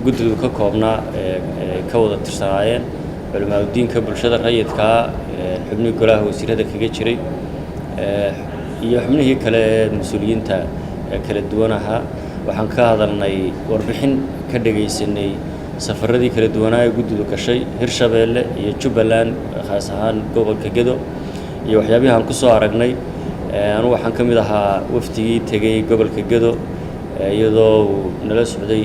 guddidu ka koobnaa ka wada tirsanaayeen culimaadudiinka bulshada rayidka xubnihii golaha wasiirada kaga jiray iyo xubnihii kale mas'uuliyiinta kala duwan ahaa waxaan ka hadalnay warbixin ka dhageysanay safaradii kala duwanaa ee guddidu gashay Hirshabeelle iyo Jubbaland khaas ahaan gobolka Gedo iyo waxyaabaha aan ku soo aragnay anu waxaan ka mid ahaa waftigii tagay gobolka Gedo iyadoo nala socday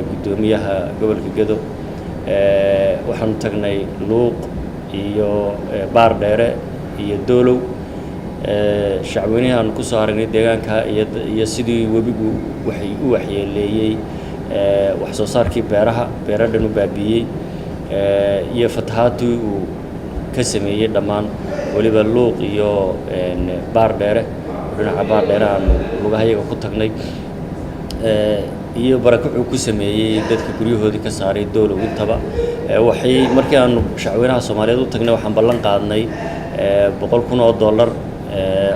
gudoomiyaha gobolka Gedo waxaan tagnay Luuq iyo Baardheere iyo Doolow shacweynaha aan ku soo aragnay deegaanka iyo sidii webigu waxay u waxyeeleeyay wax soo saarkii beeradhan u baabiyay iyo fatahaadii uu ka sameeyay dhammaan waliba Luuq iyo Baardheere dhinaca Baardheere aan lugahayaga ku tagnay iyo barakac ku sameeyay dadka guryahoodii ka saaray Doolow intaba waxay markii aan shacweynaha Soomaaliyeed u tagnay waxaan ballan qaadnay $100,000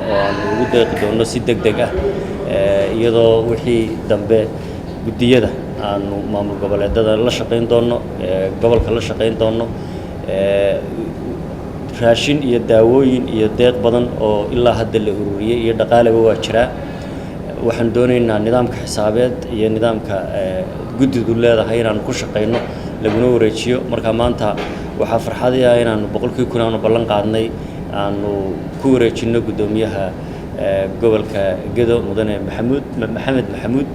oo aan ugu deeqi doono si degdeg ah iyadoo wixii dambe guddiyada aanu maamul goboleedada la shaqeyn doono gobolka la shaqeyn doono raashin iyo daawooyin iyo deeq badan oo ilaa hadda la ururiyay iyo dhaqaalaba waa jiraa waxaan doonaynaa nidaamka xisaabeed iyo nidaamka guddidu leedahay inaan ku shaqeyno laguna wareejiyo marka maanta waxa farxad ah inaan 100,000 aan ballan qaadnay aanu ku wareejino gudoomiyaha gobolka Gedo mudane Maxamed Maxamuud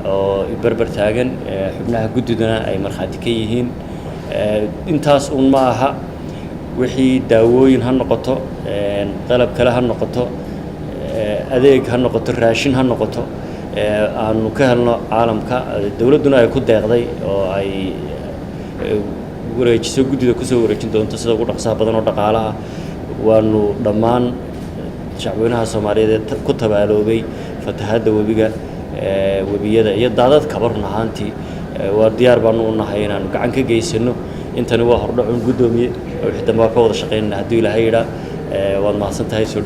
oo barbar taagan xubnaha guddiduna ay marxaati ka yihiin intaas ma aha wixii daawooyin ha noqoto qalab kale ha noqoto adeeg ha noqoto raashin ha noqoto aanu ka helno caalamka dawladuna ay ku deeqday oo ay wareejiso guddida ku soo wareejin doonto sida ugu dhaqsaha badan oo dhaqaalaha waanu dhammaan shacweynaha Soomaaliyeed ku tabaaloobay fatahaadda webiyada iyo daadad kabarna ahaantii waa diyaar baan u nahay inaan gacan ka geysano intani waa hordhacun gudoomiye oo xitaa ma ka wada shaqeynaa haddii Ilaahay yiraahdo waad mahadsantahay soo